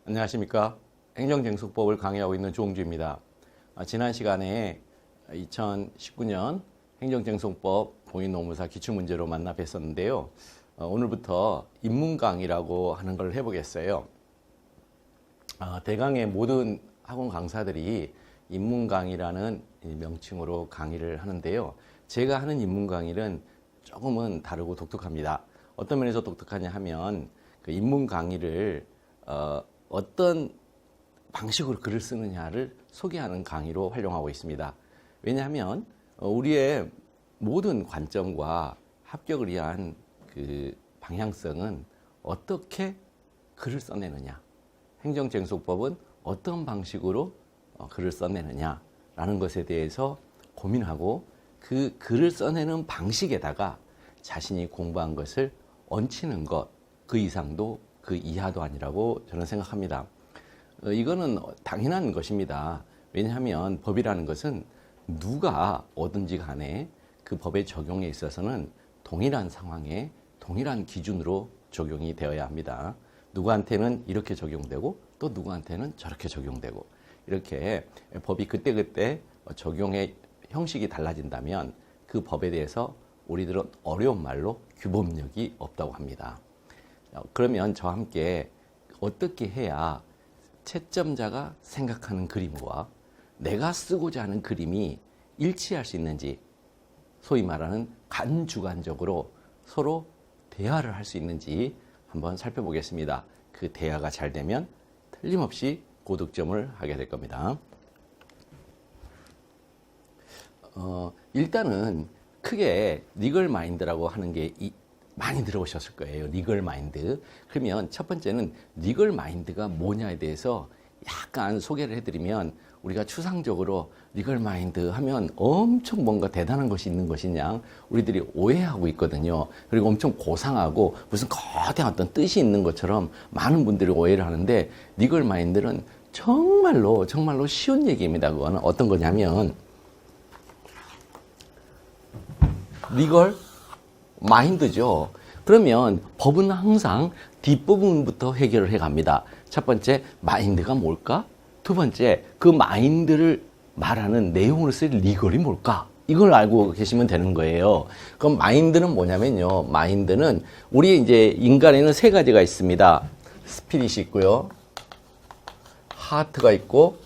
안녕하십니까. 행정쟁수법을 강의하고 있는 조홍주입니다. 지난 시간에 2019년 행정쟁수법 공인노무사 기출문제로 만나 뵀었는데요. 오늘부터 인문강의라고 하는 걸 해보겠어요. 대강의 모든 학원 강사들이 인문강의라는 명칭으로 강의를 하는데요. 제가 하는 인문강의는 조금은 다르고 독특합니다. 어떤 면에서 독특하냐 하면 그 인문강의를 어떤 방식으로 글을 쓰느냐를 소개하는 강의로 활용하고 있습니다. 왜냐하면 우리의 모든 관점과 합격을 위한 그 방향성은 어떻게 글을 써내느냐, 행정쟁수법은 어떤 방식으로 글을 써내느냐라는 것에 대해서 고민하고 그 글을 써내는 방식에다가 자신이 공부한 것을 얹히는 것, 그 이상도 그 이하도 아니라고 저는 생각합니다. 이거는 당연한 것입니다. 왜냐하면 법이라는 것은 누가 뭐든지 간에 그 법의 적용에 있어서는 동일한 상황에 동일한 기준으로 적용이 되어야 합니다. 누구한테는 이렇게 적용되고 또 누구한테는 저렇게 적용되고 이렇게 법이 그때그때 적용의 형식이 달라진다면 그 법에 대해서 우리들은 어려운 말로 규범력이 없다고 합니다. 그러면 저와 함께 어떻게 해야 채점자가 생각하는 그림과 내가 쓰고자 하는 그림이 일치할 수 있는지, 소위 말하는 간주관적으로 서로 대화를 할 수 있는지 한번 살펴보겠습니다. 그 대화가 잘 되면 틀림없이 고득점을 하게 될 겁니다. 일단은 크게 리걸 마인드라고 하는 게 많이 들어보셨을 거예요. 리걸 마인드. 그러면 첫 번째는 리걸 마인드가 뭐냐에 대해서 약간 소개를 해드리면 우리가 추상적으로 리걸 마인드 하면 엄청 뭔가 대단한 것이 있는 것이냐 우리들이 오해하고 있거든요. 그리고 엄청 고상하고 무슨 거대한 어떤 뜻이 있는 것처럼 많은 분들이 오해를 하는데 리걸 마인드는 정말로 쉬운 얘기입니다. 그거는 어떤 거냐면 리걸 마인드죠. 그러면 법은 항상 뒷부분부터 해결을 해갑니다. 첫 번째, 마인드가 뭘까? 두 번째, 그 마인드를 말하는 내용으로 쓸 리걸이 뭘까? 이걸 알고 계시면 되는 거예요. 그럼 마인드는 뭐냐면요. 마인드는 우리 이제 인간에는 세 가지가 있습니다. 스피릿이 있고요. 하트가 있고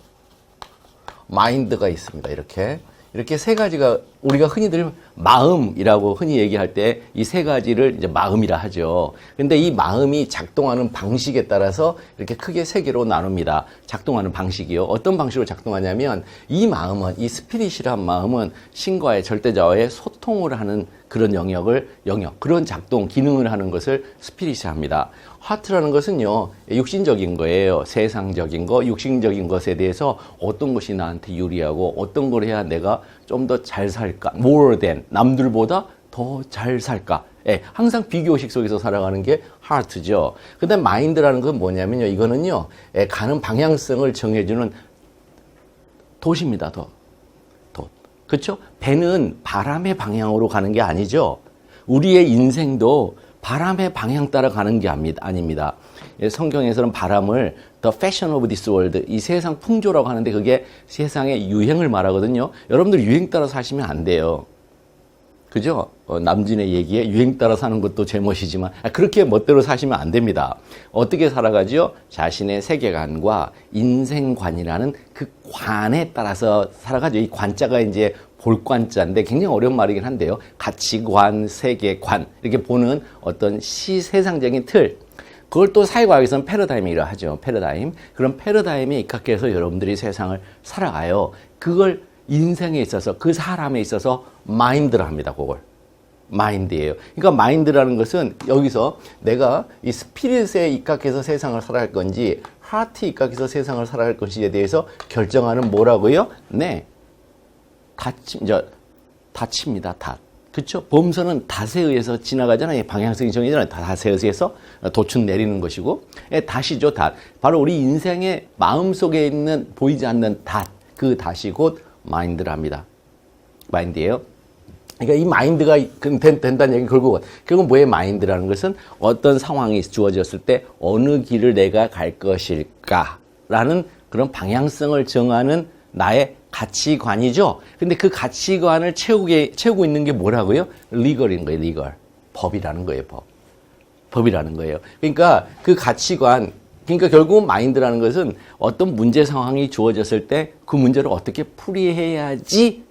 마인드가 있습니다. 이렇게 세 가지가 우리가 흔히들 마음이라고 흔히 얘기할 때 이 세 가지를 이제 마음이라 하죠. 근데 이 마음이 작동하는 방식에 따라서 이렇게 크게 세 개로 나눕니다. 작동하는 방식이요. 어떤 방식으로 작동하냐면 이 마음은, 이 스피릿이란 마음은 신과의 절대자와의 소통을 하는 그런 그런 작동, 기능을 하는 것을 스피릿이 합니다. 하트라는 것은요, 육신적인 거예요. 세상적인 거, 육신적인 것에 대해서 어떤 것이 나한테 유리하고 어떤 걸 해야 내가 좀 더 잘 살까? more than, 남들보다 더 잘 살까? 예, 항상 비교식 속에서 살아가는 게 하트죠. 그 다음 마인드라는 건 뭐냐면요, 이거는요, 가는 방향성을 정해주는 돛입니다, 돛. 그렇죠? 배는 바람의 방향으로 가는 게 아니죠. 우리의 인생도 바람의 방향 따라 가는 게 아닙니다. 성경에서는 바람을 The fashion of this world, 이 세상 풍조라고 하는데 그게 세상의 유행을 말하거든요. 여러분들 유행 따라 사시면 안 돼요. 그죠? 남진의 얘기에 유행 따라 사는 것도 제멋이지만 그렇게 멋대로 사시면 안 됩니다. 어떻게 살아가죠? 자신의 세계관과 인생관이라는 그 관에 따라서 살아가죠. 이 관자가 이제 볼관자인데 굉장히 어려운 말이긴 한데요. 가치관, 세계관 이렇게 보는 어떤 세상적인 틀. 그걸 또 사회과학에서는 패러다임이라 하죠. 패러다임. 그런 패러다임에 입각해서 여러분들이 세상을 살아가요. 그걸 인생에 있어서 그 사람에 있어서 마인드라 합니다. 그걸. 마인드예요. 그러니까 마인드라는 것은 여기서 내가 이 스피릿에 입각해서 세상을 살아갈 건지 하트에 입각해서 세상을 살아갈 것인지에 대해서 결정하는 뭐라고요? 네. 닷입니다. 닷. 그렇죠? 범선은 닷에 의해서 지나가잖아요. 방향성이 정해지잖아요. 닷에 의해서 도축 내리는 것이고 닷이죠. 닷. 바로 우리 인생의 마음속에 있는 보이지 않는 닷. 그 닷이 곧 마인드랍니다. 마인드예요. 그러니까 이 마인드가 된다는 얘기 결국 뭐의 마인드라는 것은 어떤 상황이 주어졌을 때 어느 길을 내가 갈 것일까라는 그런 방향성을 정하는 나의 가치관이죠. 근데 그 가치관을 채우고 있는 게 뭐라고요? 리걸인 거예요, 리걸. 법이라는 거예요, 법. 법이라는 거예요. 그러니까 그 가치관, 그러니까 결국 마인드라는 것은 어떤 문제 상황이 주어졌을 때 그 문제를 어떻게 풀이해야지라는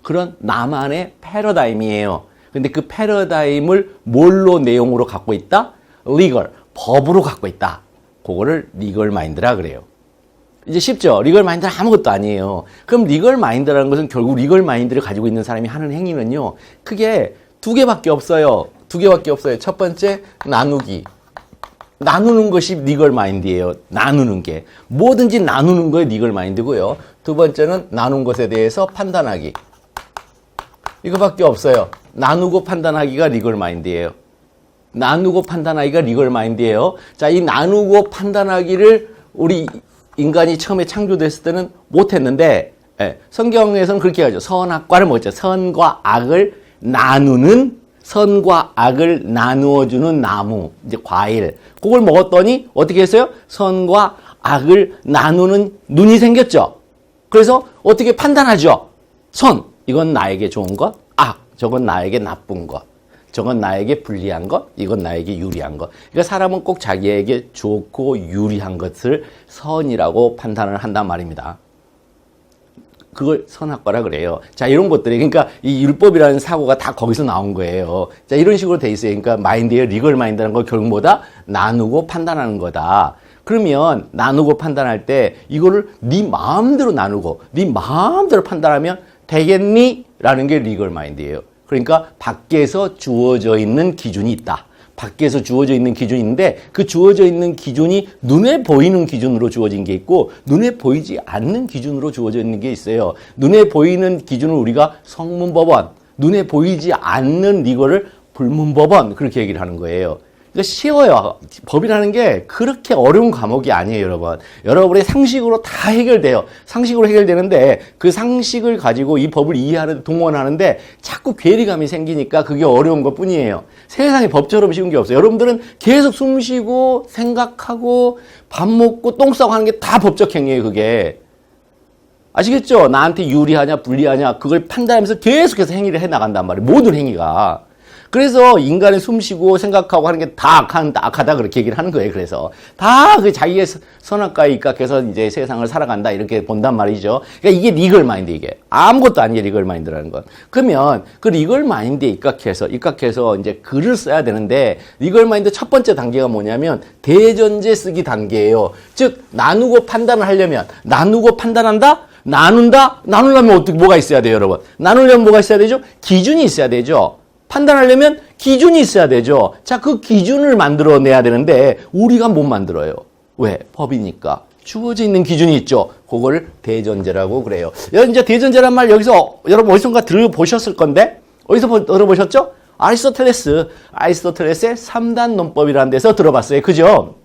그런 나만의 패러다임이에요. 근데 그 패러다임을 뭘로 내용으로 갖고 있다? 리걸, 법으로 갖고 있다. 그거를 리걸 마인드라 그래요. 이제 쉽죠? 리걸 마인드는 아무것도 아니에요. 그럼 리걸 마인드라는 것은 결국 리걸 마인드를 가지고 있는 사람이 하는 행위는요, 크게 두 개밖에 없어요. 두 개밖에 없어요. 첫 번째, 나누기. 나누는 것이 리걸 마인드예요. 나누는 게. 뭐든지 나누는 거에 리걸 마인드고요. 두 번째는 나눈 것에 대해서 판단하기. 이거밖에 없어요. 나누고 판단하기가 리걸 마인드예요. 나누고 판단하기가 리걸 마인드예요. 자, 이 나누고 판단하기를 우리 인간이 처음에 창조됐을 때는 못했는데, 성경에서는 그렇게 하죠. 선악과를 먹었죠. 선과 악을 나누어주는 나무, 이제 과일. 그걸 먹었더니 어떻게 했어요? 선과 악을 나누는 눈이 생겼죠. 그래서 어떻게 판단하죠? 선, 이건 나에게 좋은 것. 악, 저건 나에게 나쁜 것. 저건 나에게 불리한 것, 이건 나에게 유리한 것. 그러니까 사람은 꼭 자기에게 좋고 유리한 것을 선이라고 판단을 한단 말입니다. 그걸 선악과라 그래요. 자, 이런 것들이, 그러니까 이 율법이라는 사고가 다 거기서 나온 거예요. 자, 이런 식으로 돼 있어요. 그러니까 마인드의 리걸 마인드라는 건 결국 뭐다? 나누고 판단하는 거다. 그러면 나누고 판단할 때 이거를 네 마음대로 나누고 네 마음대로 판단하면 되겠니? 라는 게 리걸 마인드예요. 그러니까 밖에서 주어져 있는 기준이 있다. 밖에서 주어져 있는 기준이 있는데 그 주어져 있는 기준이 눈에 보이는 기준으로 주어진 게 있고 눈에 보이지 않는 기준으로 주어져 있는 게 있어요. 눈에 보이는 기준을 우리가 성문법원, 눈에 보이지 않는 이거를 불문법원 그렇게 얘기를 하는 거예요. 그러니까 쉬워요. 법이라는 게 그렇게 어려운 과목이 아니에요, 여러분. 여러분의 상식으로 다 해결돼요. 상식으로 해결되는데 그 상식을 가지고 이 법을 이해하는 동원하는데 자꾸 괴리감이 생기니까 그게 어려운 것뿐이에요. 세상에 법처럼 쉬운 게 없어요. 여러분들은 계속 숨 쉬고 생각하고 밥 먹고 똥 싸고 하는 게 다 법적 행위예요, 그게. 아시겠죠? 나한테 유리하냐 불리하냐 그걸 판단하면서 계속해서 행위를 해나간단 말이에요. 모든 행위가. 그래서 인간의 숨쉬고 생각하고 하는 게 다 악하다 그렇게 얘기를 하는 거예요. 그래서 다 그 자기의 선악과에 입각해서 이제 세상을 살아간다 이렇게 본단 말이죠. 그러니까 이게 리걸 마인드 이게 아무것도 아니에요. 리걸 마인드라는 건. 그러면 그 리걸 마인드에 입각해서 이제 글을 써야 되는데 리걸 마인드 첫 번째 단계가 뭐냐면 대전제 쓰기 단계예요. 즉 나누고 판단을 하려면 나누고 판단한다. 나눈다. 나누려면 어떻게 뭐가 있어야 돼요, 여러분? 나누려면 뭐가 있어야 되죠? 기준이 있어야 되죠. 판단하려면 기준이 있어야 되죠. 자, 그 기준을 만들어내야 되는데 우리가 못 만들어요. 왜? 법이니까. 주어져 있는 기준이 있죠. 그거를 대전제라고 그래요. 이제 대전제란 말 여기서 여러분 어디선가 들어보셨을 건데 어디서 들어보셨죠? 아리스토텔레스의 3단 논법이라는 데서 들어봤어요. 그죠?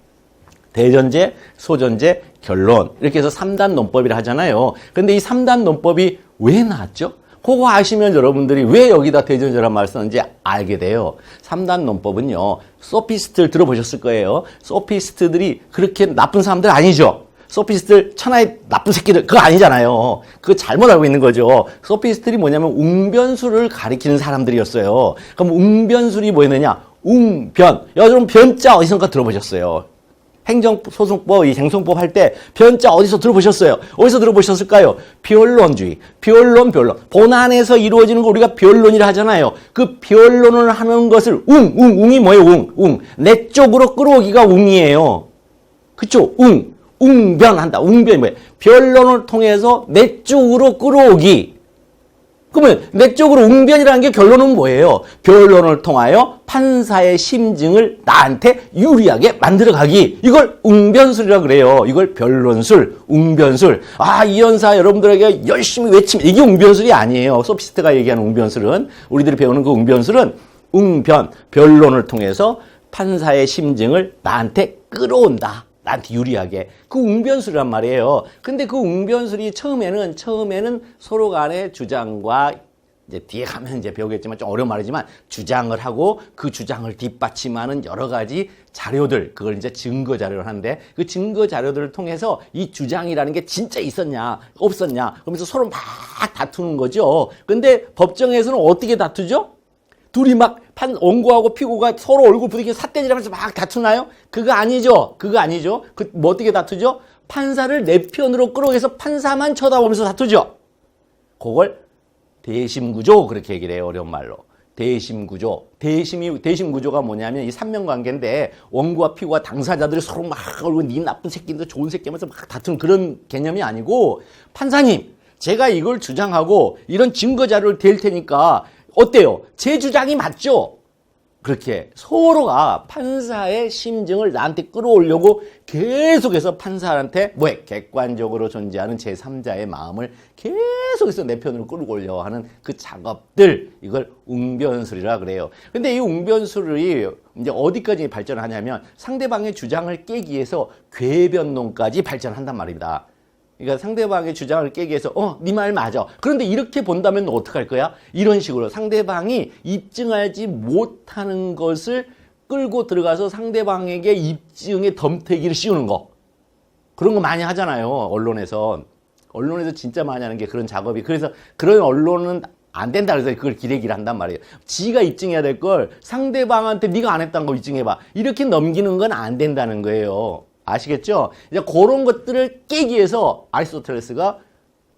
대전제, 소전제, 결론 이렇게 해서 3단 논법이라 하잖아요. 근데 이 3단 논법이 왜 나왔죠? 그거 아시면 여러분들이 왜 여기다 대전제란 말을 썼는지 알게 돼요. 3단 논법은요. 소피스트를 들어보셨을 거예요. 소피스트들이 그렇게 나쁜 사람들 아니죠. 소피스트들 천하의 나쁜 새끼들 그거 아니잖아요. 그거 잘못 알고 있는 거죠. 소피스트들이 뭐냐면 웅변술을 가리키는 사람들이었어요. 그럼 웅변술이 뭐였느냐? 웅변. 여러분 변자 어디선가 들어보셨어요? 행정소송법, 이 행송법 할 때 변자 어디서 들어보셨어요? 어디서 들어보셨을까요? 변론주의, 변론. 본안에서 이루어지는 거 우리가 변론이라 하잖아요. 그 변론을 하는 것을 웅이 뭐예요? 웅. 내 쪽으로 끌어오기가 웅이에요. 그쵸? 웅변한다. 웅변이 뭐예요? 변론을 통해서 내 쪽으로 끌어오기. 그러면 내적으로 웅변이라는 게 결론은 뭐예요? 변론을 통하여 판사의 심증을 나한테 유리하게 만들어가기. 이걸 웅변술이라고 그래요. 이걸 변론술, 웅변술. 아, 이 연사 여러분들에게 열심히 외치면 이게 웅변술이 아니에요. 소피스트가 얘기하는 웅변술은 우리들이 배우는 그 웅변술은 웅변, 변론을 통해서 판사의 심증을 나한테 끌어온다. 나한테 유리하게. 그 웅변술이란 말이에요. 근데 그 웅변술이 처음에는 서로 간의 주장과 이제 뒤에 가면 이제 배우겠지만 좀 어려운 말이지만 주장을 하고 그 주장을 뒷받침하는 여러 가지 자료들, 그걸 이제 증거 자료를 하는데 그 증거 자료들을 통해서 이 주장이라는 게 진짜 있었냐 없었냐 그러면서 서로 막 다투는 거죠. 근데 법정에서는 어떻게 다투죠? 둘이 막 원고하고 피고가 서로 얼굴 부딪히고 삿대질하면서 막 다투나요? 그거 아니죠. 그거 아니죠. 뭐 어떻게 다투죠? 판사를 내 편으로 끌어오해서 판사만 쳐다보면서 다투죠. 그걸 대심구조 그렇게 얘기를 해요. 어려운 말로. 대심구조. 대심구조가 뭐냐면 이 삼명관계인데 원고와 피고와 당사자들이 서로 막 얼굴 니 나쁜 새끼인데 좋은 새끼 하면서 막 다투는 그런 개념이 아니고 판사님 제가 이걸 주장하고 이런 증거 자료를 댈 테니까 어때요? 제 주장이 맞죠? 그렇게 서로가 판사의 심증을 나한테 끌어오려고 계속해서 판사한테 객관적으로 존재하는 제3자의 마음을 계속해서 내 편으로 끌어오려고 하는 그 작업들, 이걸 웅변술이라 그래요. 근데 이 웅변술이 이제 어디까지 발전하냐면 상대방의 주장을 깨기 위해서 궤변론까지 발전한단 말입니다. 그러니까 상대방의 주장을 깨기 위해서 네 말 맞아. 그런데 이렇게 본다면 어떡할 거야? 이런 식으로 상대방이 입증하지 못하는 것을 끌고 들어가서 상대방에게 입증의 덤태기를 씌우는 거. 그런 거 많이 하잖아요. 언론에서 진짜 많이 하는 게 그런 작업이. 그래서 그런 언론은 안 된다 그래서 그걸 기레기를 한단 말이에요. 지가 입증해야 될 걸 상대방한테 네가 안 했다는 거 입증해봐. 이렇게 넘기는 건 안 된다는 거예요. 아시겠죠? 이제 그런 것들을 깨기 위해서 아리스토텔레스가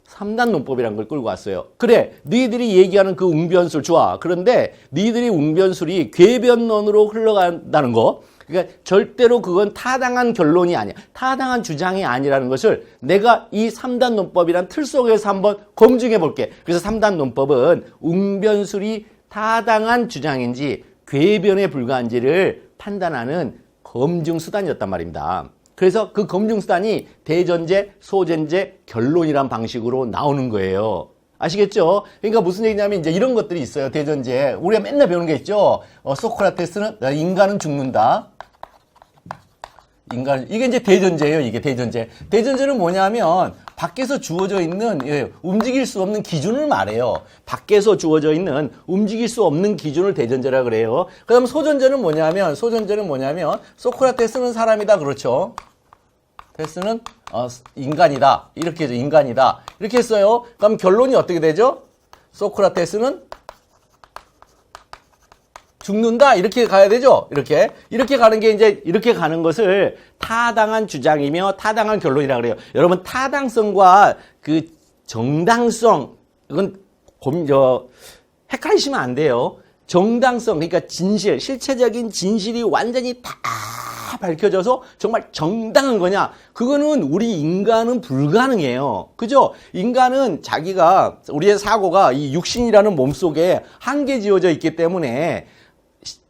3단 논법이라는 걸 끌고 왔어요. 그래, 너희들이 얘기하는 그 웅변술 좋아. 그런데 너희들이 웅변술이 궤변론으로 흘러간다는 거, 그러니까 절대로 그건 타당한 결론이 아니야. 타당한 주장이 아니라는 것을 내가 이 3단 논법이란 틀 속에서 한번 검증해 볼게. 그래서 3단 논법은 웅변술이 타당한 주장인지 궤변에 불과한지를 판단하는 검증 수단이었단 말입니다. 그래서 그 검증 수단이 대전제, 소전제, 결론이란 방식으로 나오는 거예요. 아시겠죠? 그러니까 무슨 얘기냐면 이제 이런 것들이 있어요. 대전제. 우리가 맨날 배우는 게 있죠. 소크라테스는 인간은 죽는다. 이게 이제 대전제예요. 이게 대전제. 대전제는 뭐냐면 밖에서 주어져 있는 움직일 수 없는 기준을 말해요. 밖에서 주어져 있는 움직일 수 없는 기준을 대전제라 그래요. 그다음 소전제는 뭐냐면 소크라테스는 사람이다. 그렇죠? 테스는 인간이다. 이렇게 해서 인간이다. 이렇게 했어요. 그럼 결론이 어떻게 되죠? 소크라테스는 죽는다. 이렇게 가야 되죠? 이렇게 가는 게 이제 이렇게 가는 것을 타당한 주장이며 타당한 결론이라 그래요. 여러분 타당성과 그 정당성 이건 헷갈리시면 안 돼요. 정당성 그러니까 진실, 실체적인 진실이 완전히 다 밝혀져서 정말 정당한 거냐? 그거는 우리 인간은 불가능해요. 그죠? 인간은 자기가 우리의 사고가 이 육신이라는 몸속에 한계 지어져 있기 때문에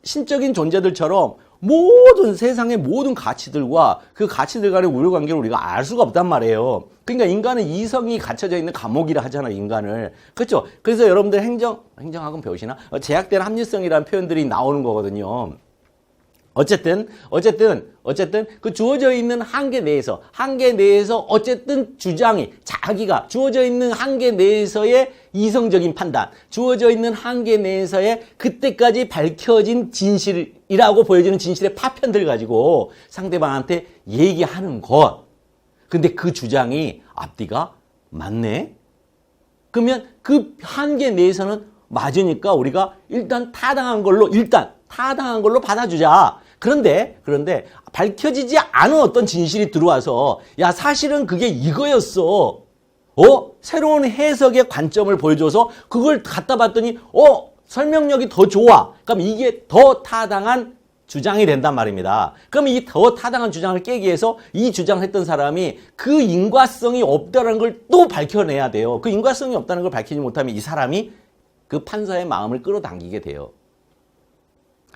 신적인 존재들처럼 모든 세상의 모든 가치들과 그 가치들 간의 우열관계를 우리가 알 수가 없단 말이에요. 그러니까 인간은 이성이 갇혀져 있는 감옥이라 하잖아요, 인간을. 그렇죠? 그래서 여러분들 행정학은 배우시나? 제약된 합리성이라는 표현들이 나오는 거거든요. 어쨌든 그 주어져 있는 한계 내에서 어쨌든 주장이 자기가 주어져 있는 한계 내에서의 이성적인 판단, 주어져 있는 한계 내에서의 그때까지 밝혀진 진실이라고 보여지는 진실의 파편들 가지고 상대방한테 얘기하는 것. 근데 그 주장이 앞뒤가 맞네? 그러면 그 한계 내에서는 맞으니까 우리가 일단 타당한 걸로 받아주자. 그런데 밝혀지지 않은 어떤 진실이 들어와서 야 사실은 그게 이거였어. 새로운 해석의 관점을 보여줘서 그걸 갖다 봤더니 설명력이 더 좋아. 그럼 이게 더 타당한 주장이 된단 말입니다. 그럼 이 더 타당한 주장을 깨기 위해서 이 주장을 했던 사람이 그 인과성이 없다는 걸 또 밝혀내야 돼요. 그 인과성이 없다는 걸 밝히지 못하면 이 사람이 그 판사의 마음을 끌어당기게 돼요.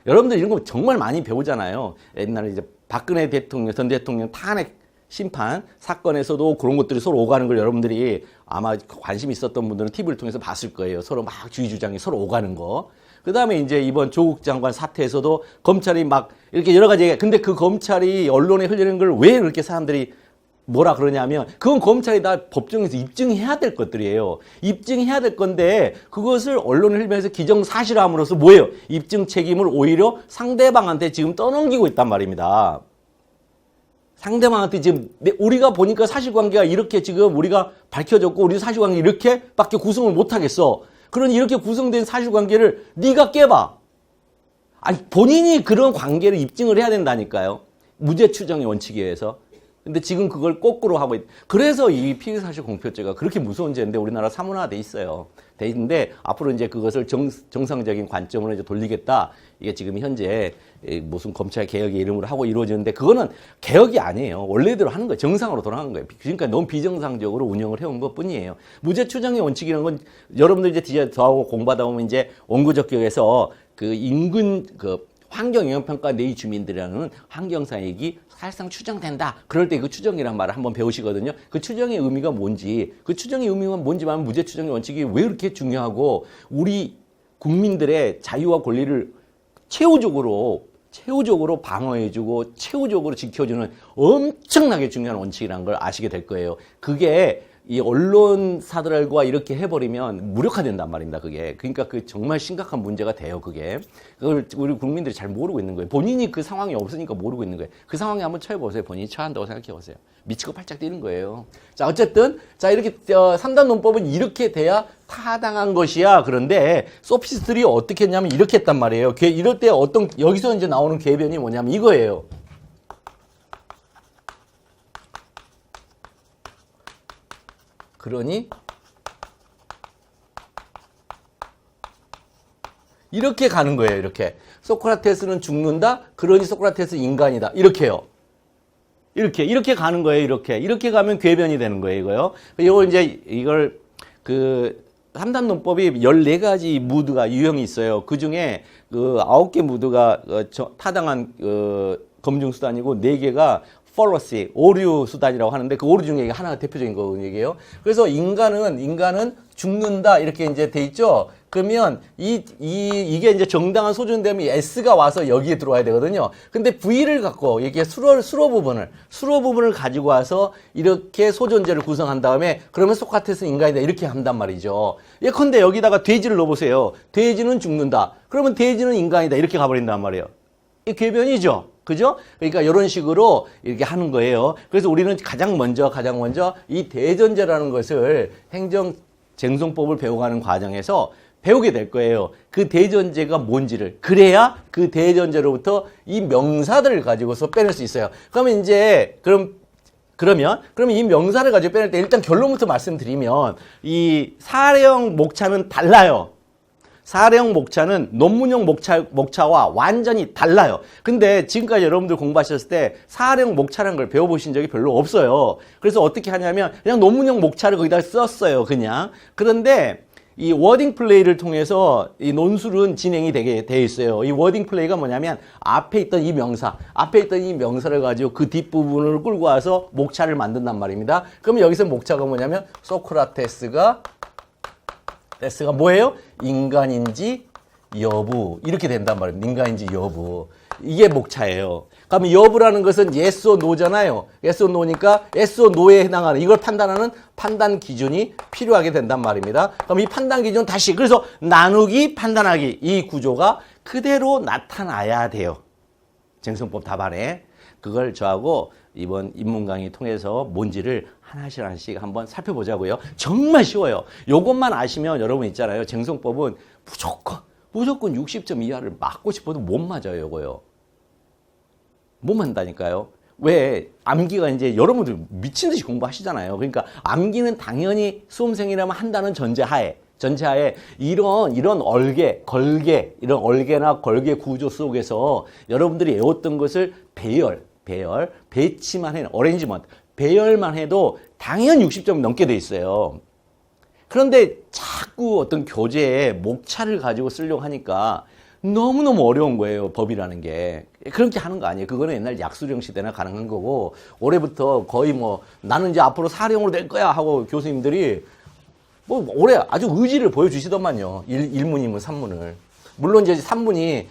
여러분들 이런 거 정말 많이 배우잖아요. 옛날에 이제 박근혜 대통령, 전 대통령 탄핵 심판 사건에서도 그런 것들이 서로 오가는 걸 여러분들이 아마 관심 있었던 분들은 TV를 통해서 봤을 거예요. 서로 막 주의 주장이 서로 오가는 거. 그 다음에 이제 이번 조국 장관 사태에서도 검찰이 막 이렇게 여러 가지 근데 그 검찰이 언론에 흘리는 걸 왜 그렇게 사람들이 뭐라 그러냐면 그건 검찰이 다 법정에서 입증해야 될 것들이에요. 입증해야 될 건데 그것을 언론을 흘리면서 기정사실함으로써 뭐예요? 입증 책임을 오히려 상대방한테 지금 떠넘기고 있단 말입니다. 상대방한테 지금 우리가 보니까 사실관계가 이렇게 지금 우리가 밝혀졌고 우리 사실관계 이렇게밖에 구성을 못하겠어. 그러니 이렇게 구성된 사실관계를 네가 깨봐. 아니 본인이 그런 관계를 입증을 해야 된다니까요. 무죄 추정의 원칙에 의해서. 근데 지금 그걸 거꾸로 하고 그래서 이 피의사실 공표죄가 그렇게 무서운 죄인데 우리나라 사문화돼 있어요. 돼 있는데 앞으로 이제 그것을 정상적인 관점으로 이제 돌리겠다. 이게 지금 현재 무슨 검찰 개혁의 이름으로 하고 이루어지는데 그거는 개혁이 아니에요. 원래대로 하는 거예요. 정상으로 돌아가는 거예요. 그러니까 너무 비정상적으로 운영을 해온 것 뿐이에요. 무죄 추정의 원칙이라는 건 여러분들 이제 뒤에 더하고 공부하다 보면 이제 원구적격에서 그 인근 환경영향평가 내의 주민들이라는 환경사익이 사실상 추정된다. 그럴 때 그 추정이란 말을 한번 배우시거든요. 그 추정의 의미가 뭔지, 그 추정의 의미가 뭔지 말하면 무죄 추정의 원칙이 왜 이렇게 중요하고 우리 국민들의 자유와 권리를 최우적으로 방어해주고 최우적으로 지켜주는 엄청나게 중요한 원칙이라는 걸 아시게 될 거예요. 그게 이 언론사들과 이렇게 해버리면 무력화된단 말입니다. 그게 그러니까 그 정말 심각한 문제가 돼요. 그게 그걸 우리 국민들이 잘 모르고 있는 거예요. 본인이 그 상황이 없으니까 모르고 있는 거예요. 그 상황에 한번 처해보세요. 본인이 처한다고 생각해 보세요. 미치고 팔짝 뛰는 거예요. 자 어쨌든 자 이렇게 3단 논법은 이렇게 돼야 타당한 것이야. 그런데 소피스트들이 어떻게 했냐면 이렇게 했단 말이에요. 이럴 때 여기서 이제 나오는 궤변이 뭐냐면 이거예요. 그러니 이렇게 가는 거예요. 이렇게 소크라테스는 죽는다. 그러니 소크라테스 인간이다. 이렇게요. 이렇게 가는 거예요. 이렇게 가면 궤변이 되는 거예요. 이거요. 이걸 그 3단 논법이 14가지 무드가 유형이 있어요. 그 중에 그 9개 무드가 타당한 검증 수단이고 4개가 펄러시, 오류 수단이라고 하는데 그 오류 중에 하나가 대표적인 거예요. 그래서 인간은 죽는다 이렇게 이제 돼 있죠. 그러면 이게 이제 정당한 소존되면 S가 와서 여기에 들어와야 되거든요. 근데 V를 갖고 이게 수로 부분을 가지고 와서 이렇게 소존재를 구성한 다음에 그러면 소크라테스 인간이다 이렇게 한단 말이죠. 예컨대 여기다가 돼지를 넣어보세요. 돼지는 죽는다. 그러면 돼지는 인간이다 이렇게 가버린단 말이에요. 이 궤변이죠. 그죠? 그러니까 이런 식으로 이렇게 하는 거예요. 그래서 우리는 가장 먼저 이 대전제라는 것을 행정쟁송법을 배워가는 과정에서 배우게 될 거예요. 그 대전제가 뭔지를. 그래야 그 대전제로부터 이 명사들을 가지고서 빼낼 수 있어요. 그러면 이제 그러면 이 명사를 가지고 빼낼 때 일단 결론부터 말씀드리면 이 사례형 목차는 달라요. 사례형 목차는 논문형 목차와 완전히 달라요. 근데 지금까지 여러분들 공부하셨을 때 사례형 목차라는 걸 배워보신 적이 별로 없어요. 그래서 어떻게 하냐면 그냥 논문형 목차를 거기다 썼어요. 그냥. 그런데 이 워딩 플레이를 통해서 이 논술은 진행이 되게 돼 있어요. 이 워딩 플레이가 뭐냐면 앞에 있던 이 명사를 가지고 그 뒷부분을 끌고 와서 목차를 만든단 말입니다. 그러면 여기서 목차가 뭐냐면 소크라테스가 뭐예요? 인간인지 여부 이렇게 된단 말입니다. 인간인지 여부 이게 목차예요. 그러면 여부라는 것은 yes or no잖아요. yes or no니까 yes or no에 해당하는 이걸 판단하는 판단 기준이 필요하게 된단 말입니다. 그럼 이 판단 기준 다시 그래서 나누기 판단하기 이 구조가 그대로 나타나야 돼요. 쟁송법 답안에 그걸 저하고 이번 입문 강의 통해서 뭔지를 하나씩 한번 살펴보자고요. 정말 쉬워요. 요것만 아시면 여러분 있잖아요. 쟁송법은 무조건 60점 이하를 맞고 싶어도 못 맞아요. 요거요. 못 맞다니까요. 왜? 암기가 이제 여러분들 미친 듯이 공부하시잖아요. 그러니까 암기는 당연히 수험생이라면 한다는 전제하에 이런 얼개나 걸개 구조 속에서 여러분들이 외웠던 것을 배치만 해, 어레인지먼트, 배열만 해도 당연히 60점 넘게 돼 있어요. 그런데 자꾸 어떤 교재에 목차를 가지고 쓰려고 하니까 너무너무 어려운 거예요. 법이라는 게. 그렇게 하는 거 아니에요. 그거는 옛날 약수령 시대나 가능한 거고 올해부터 거의 나는 이제 앞으로 사령으로 될 거야 하고 교수님들이 올해 아주 의지를 보여주시더만요. 1문, 2문, 3문을. 물론 이제 3문이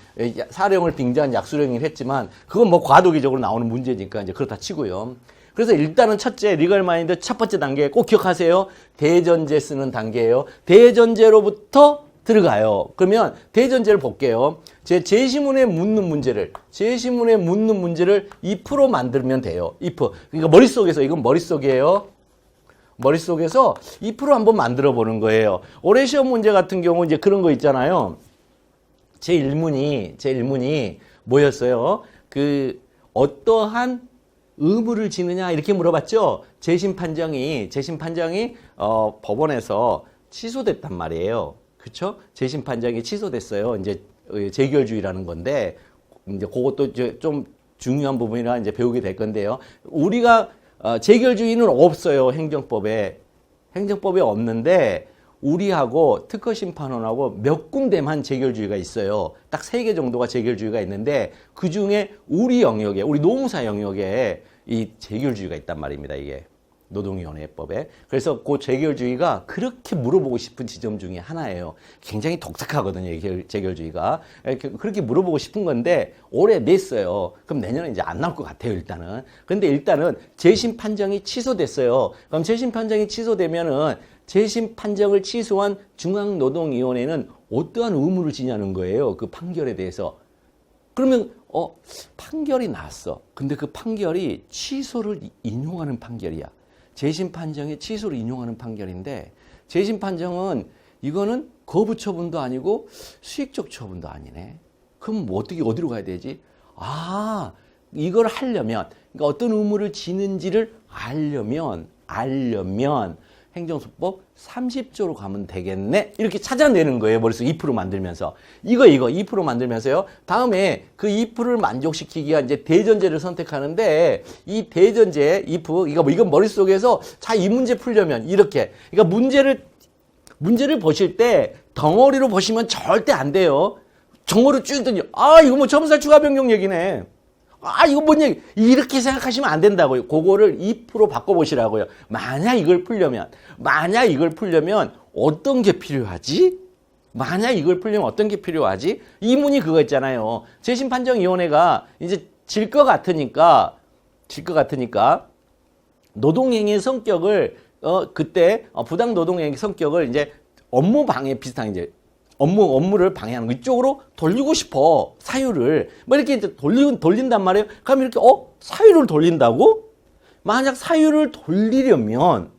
사령을 빙자한 약수령이긴 했지만 그건 과도기적으로 나오는 문제니까 이제 그렇다 치고요. 그래서 일단은 첫째, 리걸 마인드 첫 번째 단계 꼭 기억하세요. 대전제 쓰는 단계예요. 대전제로부터 들어가요. 그러면 대전제를 볼게요. 제시문에 묻는 문제를 if로 만들면 돼요. if. 그러니까 머릿속에서, 이건 머릿속이에요. 머릿속에서 if로 한번 만들어 보는 거예요. 올해 시험 문제 같은 경우 이제 그런 거 있잖아요. 제 1문이 뭐였어요? 어떠한 의무를 지느냐 이렇게 물어봤죠. 재심 판정이 법원에서 취소됐단 말이에요. 그렇죠? 재심 판정이 취소됐어요. 이제 재결주의라는 건데 이제 그것도 이제 좀 중요한 부분이라 이제 배우게 될 건데요. 우리가 재결주의는 없어요. 행정법에 없는데 우리하고 특허심판원하고 몇 군데만 재결주의가 있어요. 딱 3개 정도가 재결주의가 있는데 그중에 우리 노무사 영역에 이 재결주의가 있단 말입니다. 이게 노동위원회법에. 그래서 그 재결주의가 그렇게 물어보고 싶은 지점 중에 하나예요. 굉장히 독특하거든요. 재결주의가. 그렇게 물어보고 싶은 건데 올해 냈어요. 그럼 내년에 이제 안 나올 것 같아요. 일단은. 근데 일단은 재심 판정이 취소됐어요. 그럼 재심 판정이 취소되면은 재심 판정을 취소한 중앙노동위원회는 어떠한 의무를 지냐는 거예요. 그 판결에 대해서. 그러면 판결이 났어. 근데 그 판결이 취소를 인용하는 판결이야. 재심 판정의 취소를 인용하는 판결인데 재심 판정은 이거는 거부 처분도 아니고 수익적 처분도 아니네. 그럼 뭐 어디로 가야 되지? 이걸 하려면 그러니까 어떤 의무를 지는지를 알려면 행정소법 30조로 가면 되겠네. 이렇게 찾아내는 거예요. 머릿속에 if로 만들면서. 이거 if로 만들면서요. 다음에 그 if를 만족시키기 위한 이제 대전제를 선택하는데 이 대전제 if 이건 머릿속에서 자, 이 문제 풀려면 이렇게. 그러니까 문제를 보실 때 덩어리로 보시면 절대 안 돼요. 덩어리로 쭉 던져. 이거 뭐 점살 추가 변경 얘기네. 이거 뭔 얘기? 이렇게 생각하시면 안 된다고요. 그거를 if로 바꿔보시라고요. 만약 이걸 풀려면 어떤 게 필요하지? 이 문이 그거 있잖아요. 재심판정위원회가 이제 질 것 같으니까 노동행위의 성격을 그때 부당 노동행위 성격을 이제 업무 방해 비슷한 이제 업무를 방해하는 거 이쪽으로 돌리고 싶어. 사유를. 이렇게 이제 돌린단 말이에요. 그럼 이렇게, 사유를 돌린다고? 만약 사유를 돌리려면,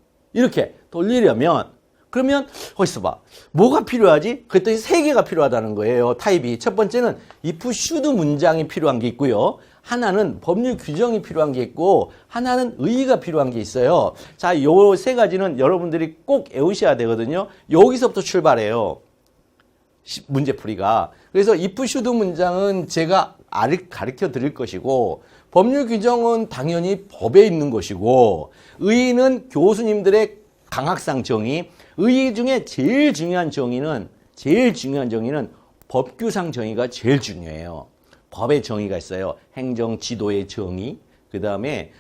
그러면, 있어봐. 뭐가 필요하지? 그랬더니 3개가 필요하다는 거예요. 타입이. 첫 번째는 if should 문장이 필요한 게 있고요. 하나는 법률 규정이 필요한 게 있고, 하나는 의의가 필요한 게 있어요. 자, 요 3가지는 여러분들이 꼭 외우셔야 되거든요. 여기서부터 출발해요. 문제풀이가. 그래서 if should 문장은 제가 가르쳐 드릴 것이고 법률 규정은 당연히 법에 있는 것이고 의의는 교수님들의 강학상 정의, 의의 중에 제일 중요한 정의는 법규상 정의가 제일 중요해요. 법의 정의가 있어요. 행정지도의 정의, 그 다음에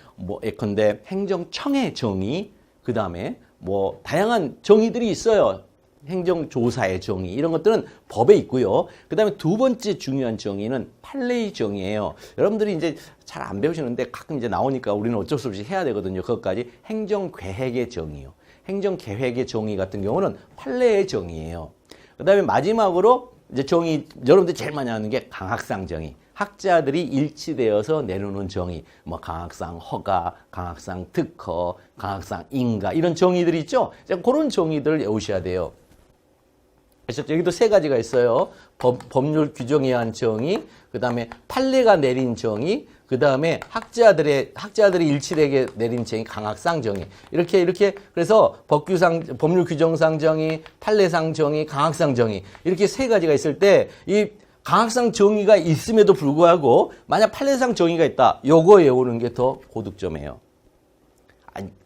예컨대 행정청의 정의, 그 다음에 다양한 정의들이 있어요. 행정조사의 정의 이런 것들은 법에 있고요. 그 다음에 두 번째 중요한 정의는 판례의 정의예요. 여러분들이 이제 잘 안 배우시는데 가끔 이제 나오니까 우리는 어쩔 수 없이 해야 되거든요. 그것까지 행정계획의 정의요. 행정계획의 정의 같은 경우는 판례의 정의예요. 그 다음에 마지막으로 이제 정의 여러분들이 제일 많이 하는 게 강학상 정의. 학자들이 일치되어서 내놓는 정의, 강학상 허가, 강학상 특허, 강학상 인가 이런 정의들이 있죠. 그런 정의들을 외우셔야 돼요. 그래서 여기도 3가지가 있어요. 법률 규정에 의한 정의, 그 다음에 판례가 내린 정의, 그 다음에 학자들이 일치되게 내린 정의, 강학상 정의. 이렇게 그래서 법률 규정상 정의, 판례상 정의, 강학상 정의 이렇게 3가지가 있을 때 이 강학상 정의가 있음에도 불구하고 만약 판례상 정의가 있다. 요거 외우는 게 더 고득점이에요.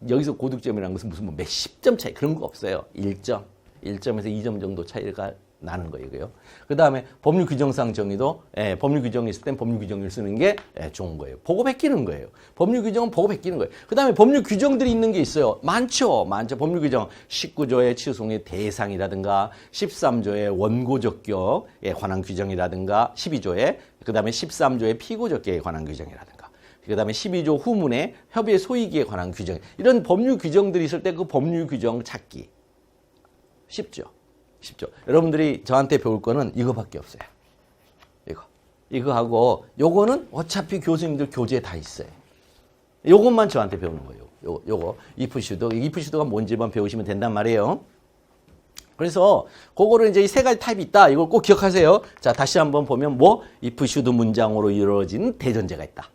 여기서 고득점이라는 것은 무슨 몇십 점 차이 그런 거 없어요. 1점에서 2점 정도 차이가 나는 거예요. 그 다음에 법률 규정상 정의도 법률 규정이 있을 땐 법률 규정을 쓰는 게 좋은 거예요. 보고 베끼는 거예요. 법률 규정은 보고 베끼는 거예요. 그 다음에 법률 규정들이 있는 게 있어요. 많죠. 법률 규정 19조의 취소의 대상이라든가 13조의 원고적격에 관한 규정이라든가 12조에 그 다음에 13조의 피고적격에 관한 규정이라든가 그다음에 12조 후문에 협의의 소위기에 관한 규정. 이런 법률 규정들이 있을 때 그 법률 규정 찾기. 쉽죠? 쉽죠? 여러분들이 저한테 배울 거는 이거밖에 없어요. 이거 하고 요거는 어차피 교수님들 교재에 다 있어요. 요것만 저한테 배우는 거예요. 요거 if should가 뭔지만 배우시면 된단 말이에요. 그래서 그거를 이제 이 세 가지 타입이 있다. 이걸 꼭 기억하세요. 자, 다시 한번 보면 뭐 if should 문장으로 이루어진 대전제가 있다.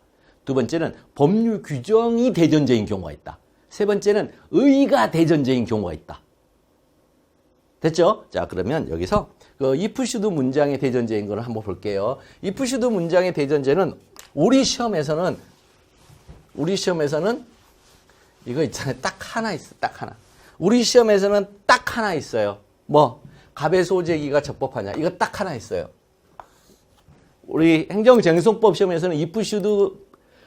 두 번째는 법률 규정이 대전제인 경우가 있다. 세 번째는 의의가 대전제인 경우가 있다. 됐죠? 자, 그러면 여기서 그 if should 문장의 대전제인 거를 한번 볼게요. if should 문장의 대전제는 우리 시험에서는 이거 있잖아요. 딱 하나 있어. 딱 하나. 우리 시험에서는 딱 하나 있어요. 뭐 갑의 소재기가 적법하냐. 이거 딱 하나 있어요. 우리 행정쟁송법 시험에서는 if should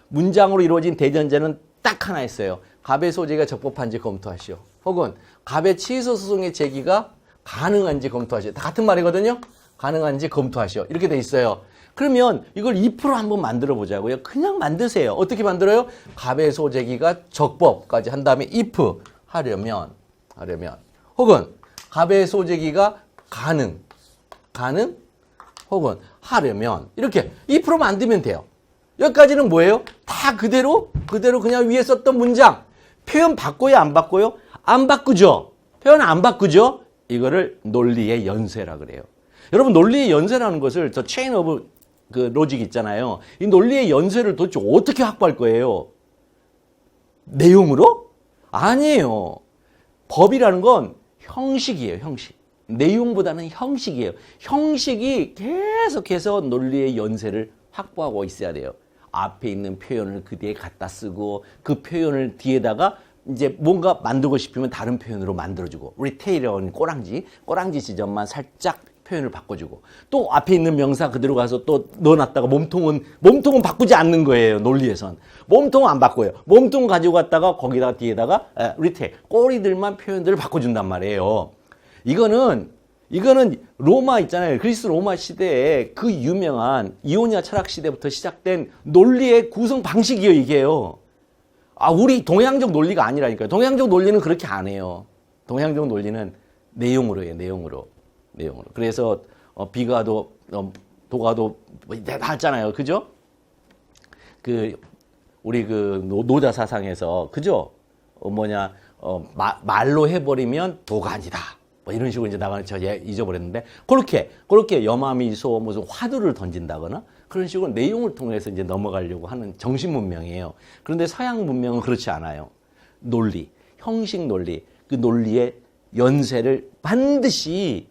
문장으로 이루어진 대전제는 딱 하나 있어요. 갑의 소재기가 적법한지 검토하시오. 혹은 갑의 취소 소송의 제기가 가능한지 검토하시오. 다 같은 말이거든요. 가능한지 검토하시오. 이렇게 돼 있어요. 그러면 이걸 2% 한번 만들어 보자고요. 그냥 만드세요. 어떻게 만들어요? 갑의 소재기가 적법까지 한 다음에 if 하려면 혹은 갑의 소재기가 가능 혹은 하려면 이렇게 2% 만들면 돼요. 여기까지는 뭐예요? 다 그대로 그냥 위에 썼던 문장. 표현 바꿔요, 안 바꿔요? 안 바꾸죠. 표현 안 바꾸죠. 이거를 논리의 연쇄라 그래요. 여러분 논리의 연쇄라는 것을 저 체인 오브 그 로직 있잖아요. 이 논리의 연쇄를 도대체 어떻게 확보할 거예요? 내용으로? 아니에요. 법이라는 건 형식이에요, 형식. 내용보다는 형식이에요. 형식이 계속해서 논리의 연쇄를 확보하고 있어야 돼요. 앞에 있는 표현을 그 뒤에 갖다 쓰고 그 표현을 뒤에다가 이제 뭔가 만들고 싶으면 다른 표현으로 만들어주고 리테일러는 꼬랑지 지점만 살짝 표현을 바꿔주고 또 앞에 있는 명사 그대로 가서 또 넣어놨다가 몸통은 바꾸지 않는 거예요. 논리에선. 몸통은 안 바꿔요. 몸통 가지고 갔다가 거기다가 뒤에다가 리테일 꼬리들만 표현들을 바꿔준단 말이에요. 이거는 로마 있잖아요. 그리스 로마 시대에 그 유명한 이오니아 철학 시대부터 시작된 논리의 구성 방식이에요. 이게요. 우리 동양적 논리가 아니라니까요. 동양적 논리는 그렇게 안 해요. 동양적 논리는 내용으로 해요. 내용으로. 그래서 비가도 도가도 다 했잖아요. 그죠? 우리 노자 사상에서 그죠? 말로 해버리면 도가 아니다. 뭐 이런 식으로 이제 나가는 제가 잊어버렸는데 그렇게 염화미소 무슨 화두를 던진다거나 그런 식으로 내용을 통해서 이제 넘어가려고 하는 정신 문명이에요. 그런데 서양 문명은 그렇지 않아요. 논리, 형식 논리, 그 논리의 연쇄를 반드시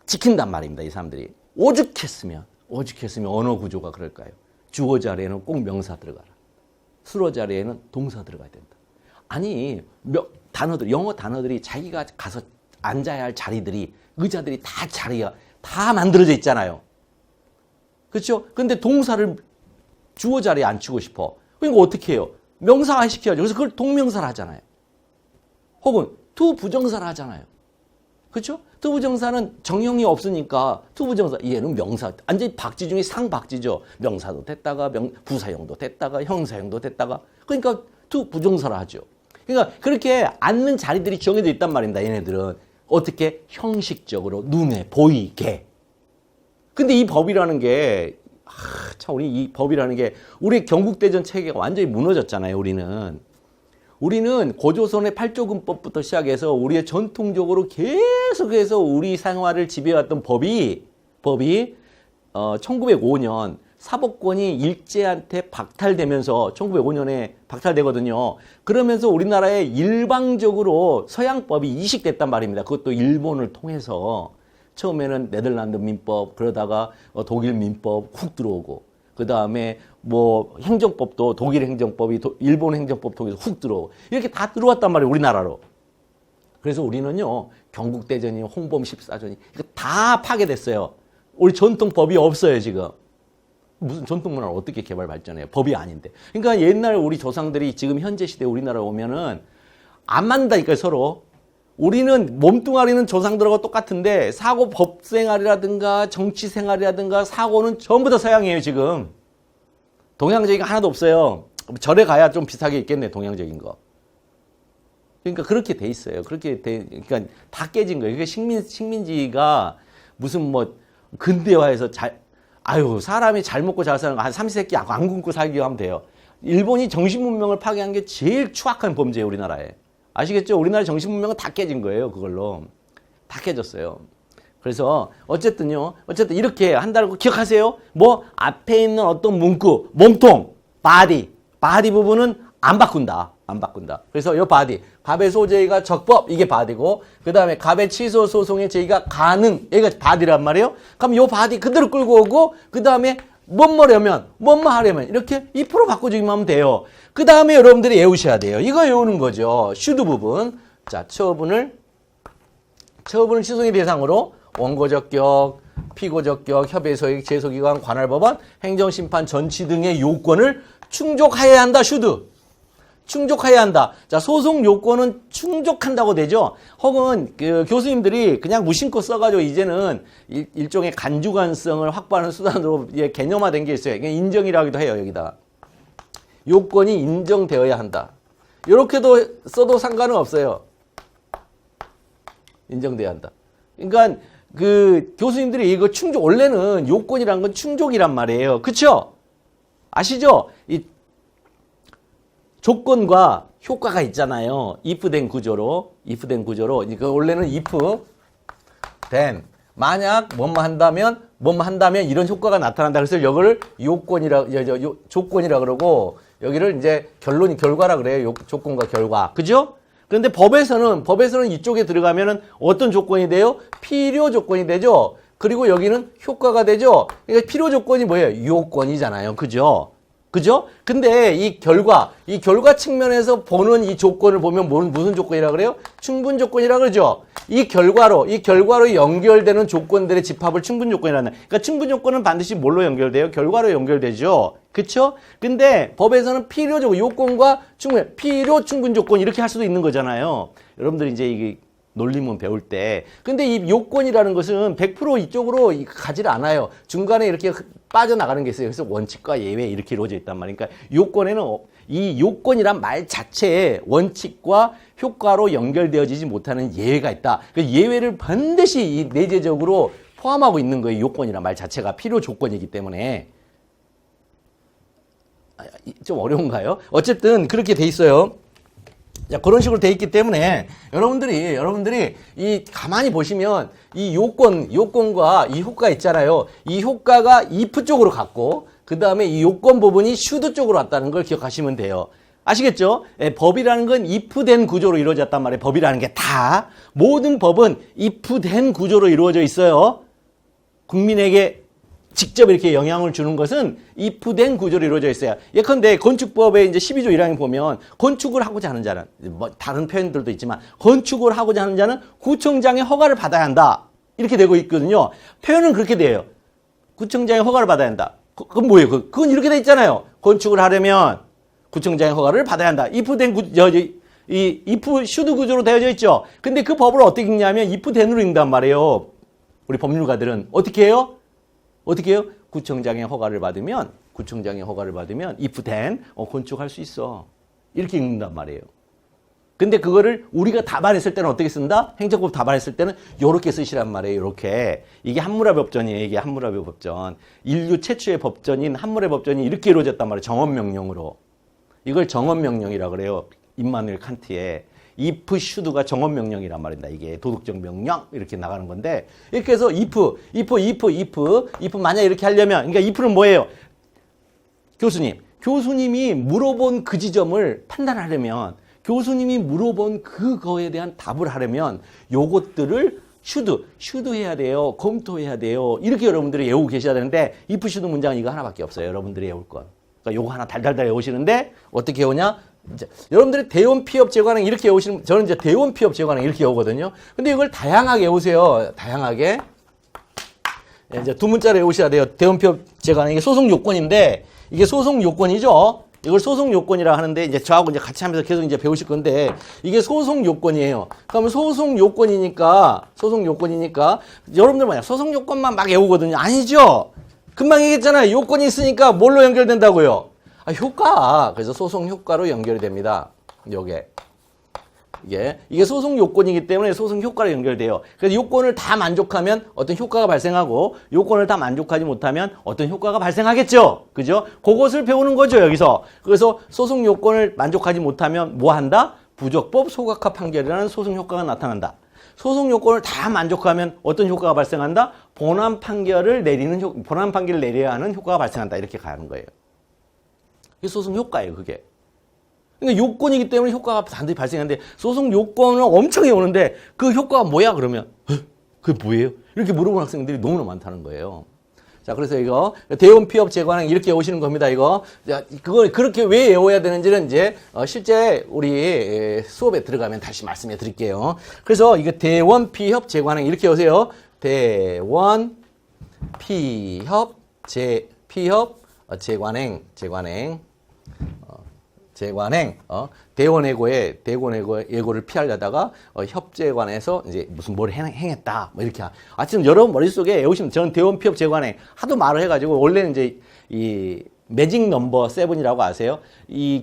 지킨단 말입니다. 이 사람들이. 오죽했으면 언어 구조가 그럴까요? 주어 자리에는 꼭 명사 들어가라. 수로 자리에는 동사 들어가야 된다. 아니 영어 단어들이 자기가 가서 앉아야 할 자리들이 의자들이 다 자리가 다 만들어져 있잖아요. 그렇죠? 근데 동사를 주어 자리에 앉히고 싶어. 그러니까 어떻게 해요? 명사화 시켜야죠. 그래서 그걸 동명사를 하잖아요. 혹은 투부정사를 하잖아요. 그렇죠? 투부정사는 정형이 없으니까 투부정사 얘는 명사 완전히 박지 중에 상박지죠. 명사도 됐다가 부사형도 됐다가 형사형도 됐다가 그러니까 투부정사를 하죠. 그러니까 그렇게 앉는 자리들이 정해져 있단 말입니다. 얘네들은 어떻게 형식적으로 눈에 보이게. 근데 이 법이라는 게 참 우리 이 법이라는 게 우리 경국대전 체계가 완전히 무너졌잖아요. 우리는 고조선의 8조근법부터 시작해서 우리의 전통적으로 계속해서 우리 생활을 지배해왔던 법이 1905년 사법권이 일제한테 박탈되면서 1905년에 박탈되거든요. 그러면서 우리나라에 일방적으로 서양법이 이식됐단 말입니다. 그것도 일본을 통해서 처음에는 네덜란드 민법 그러다가 독일 민법 훅 들어오고 그 다음에 뭐 행정법도 독일 행정법이 일본 행정법 통해서 훅 들어오고 이렇게 다 들어왔단 말이에요. 우리나라로. 그래서 우리는요. 경국대전이 홍범 14전이 이거 다 파괴됐어요. 우리 전통법이 없어요. 지금. 무슨 전통문화를 어떻게 개발 발전해요? 법이 아닌데. 그러니까 옛날 우리 조상들이 지금 현재 시대에 우리나라에 오면은 안 맞는다니까요. 서로. 우리는 몸뚱아리는 조상들하고 똑같은데 사고 법생활이라든가 정치생활이라든가 사고는 전부 다 서양이에요. 지금. 동양적인 게 하나도 없어요. 절에 가야 좀 비슷하게 있겠네, 동양적인 거. 그러니까 그렇게 돼 있어요. 그러니까 다 깨진 거예요. 그러니까 식민지가 무슨 뭐 근대화해서 사람이 잘 먹고 잘 사는 거 한 삼시세끼 안 굶고 살기로 하면 돼요. 일본이 정신문명을 파괴한 게 제일 추악한 범죄예요, 우리나라에. 아시겠죠? 우리나라 정신문명은 다 깨진 거예요, 그걸로. 다 깨졌어요. 그래서 어쨌든 이렇게 한다는 거 기억하세요. 뭐 앞에 있는 어떤 문구, 몸통, 바디 부분은 안 바꾼다. 그래서 요 바디, 갑의 소제의가 적법, 이게 바디고, 그 다음에 갑의 취소 소송의 제의가 가능, 얘가 바디란 말이에요. 그럼 요 바디 그대로 끌고 오고, 그 다음에 뭐뭐 하려면 이렇게 2% 바꿔주기만 하면 돼요. 그 다음에 여러분들이 외우셔야 돼요. 이거 외우는 거죠. 슈드 부분. 자, 처분을 취소의 대상으로 원고적격, 피고적격, 협의소액, 제소기관, 관할법원, 행정심판, 전치 등의 요건을 충족하여야 한다. 슈드. 충족해야 한다. 자, 소송 요건은 충족한다고 되죠. 혹은 그 교수님들이 그냥 무심코 써가지고 이제는 일종의 간주관성을 확보하는 수단으로 개념화된 게 있어요. 인정이라고도 해요, 여기다. 요건이 인정되어야 한다. 이렇게도 써도 상관은 없어요. 인정돼야 한다. 그러니까 그 교수님들이 이거 원래는 요건이란 건 충족이란 말이에요. 그쵸? 아시죠? 이 조건과 효과가 있잖아요. if 된 구조로. 그러니까 원래는 if then 만약 뭐뭐 한다면 이런 효과가 나타난다. 그래서 이거를 조건이라 그러고 여기를 이제 결과라 그래요. 조건과 결과. 그죠? 그런데 법에서는 이쪽에 들어가면은 어떤 조건이 돼요? 필요 조건이 되죠. 그리고 여기는 효과가 되죠. 그러니까 필요 조건이 뭐예요? 요건이잖아요. 그죠? 근데 이 결과 측면에서 보는 이 조건을 보면 무슨 조건이라 그래요? 충분 조건이라 그러죠. 이 결과로 연결되는 조건들의 집합을 충분 조건이라는. 그러니까 충분 조건은 반드시 뭘로 연결돼요? 결과로 연결되죠. 그쵸? 근데 법에서는 필요 조건, 요건과 필요 충분 조건 이렇게 할 수도 있는 거잖아요. 여러분들이 이제 이게 논리문 배울 때. 근데 이 요건이라는 것은 100% 이쪽으로 가지를 않아요. 중간에 이렇게 빠져나가는 게 있어요. 그래서 원칙과 예외 이렇게 이루어져 있단 말이니까 요건에는 이 요건이란 말 자체에 원칙과 효과로 연결되어지지 못하는 예외가 있다. 그 예외를 반드시 이 내재적으로 포함하고 있는 거예요. 요건이란 말 자체가 필요 조건이기 때문에. 좀 어려운가요? 어쨌든 그렇게 돼 있어요. 자, 그런 식으로 돼 있기 때문에 여러분들이 이 가만히 보시면 이 요건과 이 효과 있잖아요. 이 효과가 if 쪽으로 갔고 그 다음에 이 요건 부분이 should 쪽으로 왔다는 걸 기억하시면 돼요. 아시겠죠? 법이라는 건 if 된 구조로 이루어졌단 말이에요. 법이라는 게 다. 모든 법은 if 된 구조로 이루어져 있어요. 국민에게 직접 이렇게 영향을 주는 것은 if 된 구조로 이루어져 있어요. 예컨대 건축법의 이제 12조 1항에 보면 건축을 하고자 하는 자는 뭐 다른 표현들도 있지만 건축을 하고자 하는 자는 구청장의 허가를 받아야 한다. 이렇게 되고 있거든요. 표현은 그렇게 돼요. 구청장의 허가를 받아야 한다. 그건 뭐예요? 그건 이렇게 돼 있잖아요. 건축을 하려면 구청장의 허가를 받아야 한다. if 된 if should 구조로 되어져 있죠. 근데 그 법을 어떻게 읽냐면 if then으로 읽는단 말이에요. 우리 법률가들은 어떻게 해요? 구청장의 허가를 받으면 if then 건축할 수 있어. 이렇게 읽는단 말이에요. 근데 그거를 우리가 답안했을 때는 어떻게 쓴다? 행정법 답안했을 때는 요렇게 쓰시란 말이에요. 요렇게. 이게 함무라비 법전이에요. 이게 함무라비 법전. 인류 최초의 법전인 함무라비 법전이 이렇게 이루어졌단 말이에요. 정언명령으로. 이걸 정언명령이라고 그래요. 임마누엘 칸트의. if should가 정언명령이란 말입니다. 이게 도덕적 명령 이렇게 나가는 건데 이렇게 해서 if 만약 이렇게 하려면 그러니까 if는 뭐예요? 교수님이 물어본 그 지점을 판단하려면 교수님이 물어본 그거에 대한 답을 하려면 요것들을 should 해야 돼요. 검토해야 돼요. 이렇게 여러분들이 외우고 계셔야 되는데 if should 문장은 이거 하나밖에 없어요. 여러분들이 외울 건. 그러니까 요거 하나 달달달 외우시는데 어떻게 외우냐? 이제 여러분들이 대원 피업 제거하는 이렇게 외우시는 저는 이제 대원 피업 제거하는 이렇게 외우거든요. 근데 이걸 다양하게 외우세요. 다양하게. 이제 두 문자로 외우셔야 돼요. 대원 피업 제거하는 이게 소송 요건인데 이게 소송 요건이죠. 이걸 소송 요건이라 하는데 이제 저하고 이제 같이 하면서 계속 이제 배우실 건데 이게 소송 요건이에요. 그러면 소송 요건이니까 여러분들 만약 소송 요건만 막 외우거든요. 아니죠. 금방 얘기했잖아요. 요건이 있으니까 뭘로 연결된다고요? 효과. 그래서 소송 효과로 연결이 됩니다. 이게 소송 요건이기 때문에 소송 효과로 연결돼요. 그래서 요건을 다 만족하면 어떤 효과가 발생하고 요건을 다 만족하지 못하면 어떤 효과가 발생하겠죠. 그죠? 그것을 배우는 거죠, 여기서. 그래서 소송 요건을 만족하지 못하면 뭐 한다? 부적법 소각화 판결이라는 소송 효과가 나타난다. 소송 요건을 다 만족하면 어떤 효과가 발생한다? 본안 판결을 내려야 하는 효과가 발생한다. 이렇게 가는 거예요. 이게 소송 효과예요, 그게. 그러니까 요건이기 때문에 효과가 반드시 발생하는데 소송 요건은 엄청 해오는데 그 효과가 뭐야 그러면 그게 뭐예요? 이렇게 물어보는 학생들이 너무나 많다는 거예요. 자, 그래서 이거 대원 피업 재관행 이렇게 외우시는 겁니다. 이거 그걸 그렇게 왜 외워야 되는지는 이제 실제 우리 수업에 들어가면 다시 말씀해 드릴게요. 그래서 이거 대원 피협 재관행 이렇게 외우세요. 대원 피협 재관행 대원예고를 피하려다가 협재관에서 이제 무슨 뭘 행했다 뭐 이렇게 지금 여러분 머릿속에 외우시면 저는 대원 피협 재관행 하도 말을 해가지고 원래는 이제 이 매직 넘버 7이라고 아세요? 이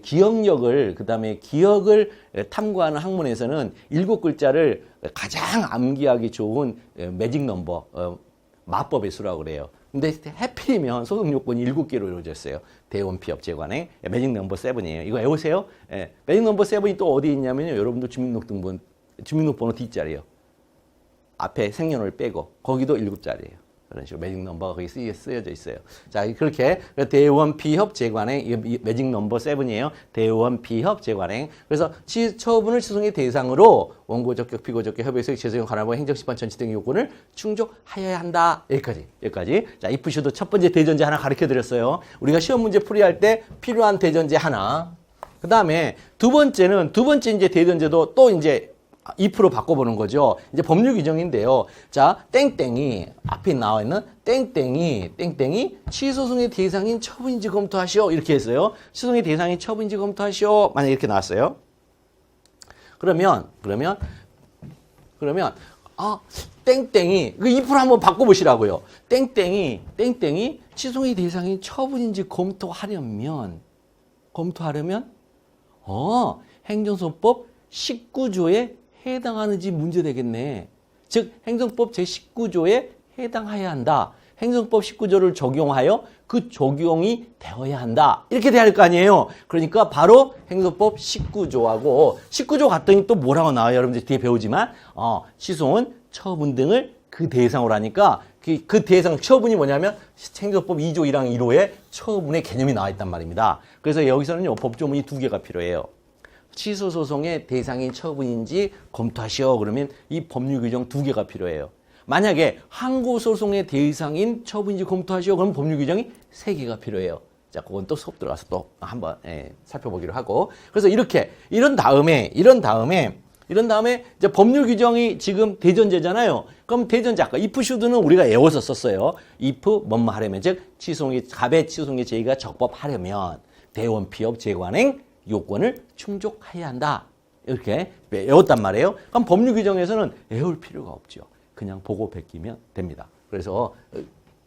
기억력을 그다음에 기억을 탐구하는 학문에서는 7글자를 가장 암기하기 좋은 매직 넘버 마법의 수라고 그래요. 근데 해필이면 소송 요건이 7개로 이루어져 있어요. 대원 피협 재관행 매직 넘버 7이에요. 이거 외우세요. 예. 매직 넘버 7이 또 어디 있냐면요. 여러분들 주민등록번호 뒷자리요. 앞에 생년월일 빼고 거기도 7자리예요. 그런 식으로 매직 넘버가 거기 쓰여져 있어요. 자, 그렇게 대원 피협 재관행 매직 넘버 7이에요. 대원 피협 재관행. 그래서 처분을 취소의 대상으로 원고 적격, 피고 적격, 협의소의 재소용 관할부 행정심판 전치 등의 요건을 충족하여야 한다. 여기까지. 자, 이프슈도 첫 번째 대전제 하나 가르쳐 드렸어요. 우리가 시험 문제 풀이할 때 필요한 대전제 하나. 그 다음에 두 번째 이제 대전제도 또 이제 2% 바꿔보는 거죠. 이제 법률 규정인데요. 자, 땡땡이 앞에 나와 있는 땡땡이 취소송의 대상인 처분인지 검토하시오. 이렇게 했어요. 취소송의 대상인 처분인지 검토하시오. 만약 이렇게 나왔어요. 그러면 땡땡이 그 2% 한번 바꿔보시라고요. 땡땡이 취소송의 대상인 처분인지 검토하려면 행정소법 19조에 해당하는지 문제되겠네. 즉 행정법 제19조에 해당해야 한다. 행정법 19조를 적용하여 그 적용이 되어야 한다. 이렇게 돼야 할 거 아니에요. 그러니까 바로 행정법 19조하고 19조 갔더니 또 뭐라고 나와요. 여러분들 뒤에 배우지만 취소는 처분 등을 그 대상으로 하니까 그 대상 처분이 뭐냐면 행정법 2조 1항 1호에 처분의 개념이 나와 있단 말입니다. 그래서 여기서는요. 법조문이 2개가 필요해요. 취소 소송의 대상인 처분인지 검토하시오. 그러면 이 법률 규정 2개가 필요해요. 만약에 항고 소송의 대상인 처분인지 검토하시오. 그러면 법률 규정이 3개가 필요해요. 자, 그건 또 수업 들어가서 또 한번 살펴보기로 하고. 그래서 이런 다음에 이제 법률 규정이 지금 대전제잖아요. 그럼 대전제 아까 if should는 우리가 외워서 썼어요. if 뭐뭐 하려면 즉 갑의 취소송의 제의가 적법하려면 대원 피협 재관행 요건을 충족해야 한다. 이렇게 외웠단 말이에요. 그럼 법률 규정에서는 외울 필요가 없죠. 그냥 보고 베끼면 됩니다. 그래서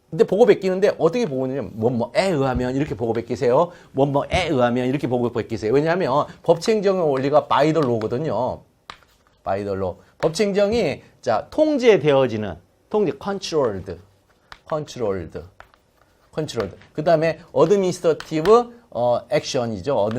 근데 보고 베끼는데 어떻게 보고 있느냐면 뭐뭐에 의하면 이렇게 보고 베끼세요. 뭐뭐에 의하면 이렇게 보고 베끼세요. 왜냐하면 법치행정의 원리가 by the law거든요. by the law. 법치행정이 자 통제되어지는 controlled. 그 다음에 administrative 액션이죠.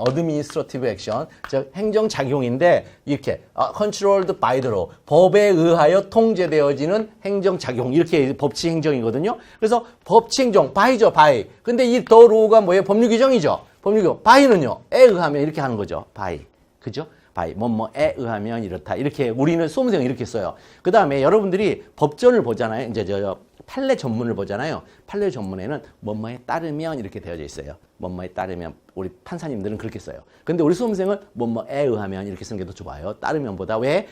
administrative 액션. 즉 행정작용인데 이렇게 controlled by the law. 법에 의하여 통제되어지는 행정작용. 이렇게 법치행정이거든요. 그래서 법치행정 by죠. by. 근데 이 the law가 뭐예요? 법률 규정이죠. 법률 규정. by는요. 에 의하면 이렇게 하는 거죠. by. 그죠? by. 뭐뭐에 의하면 이렇다. 이렇게 우리는 수험생은 이렇게 써요. 그 다음에 여러분들이 법전을 보잖아요. 이제 판례 전문을 보잖아요. 판례 전문에는 뭐뭐에 따르면 이렇게 되어져 있어요. 뭐뭐에 따르면 우리 판사님들은 그렇게 써요. 근데 우리 수험생은 뭐뭐에 의하면 이렇게 쓰는 게 더 좋아요. 따르면보다 왜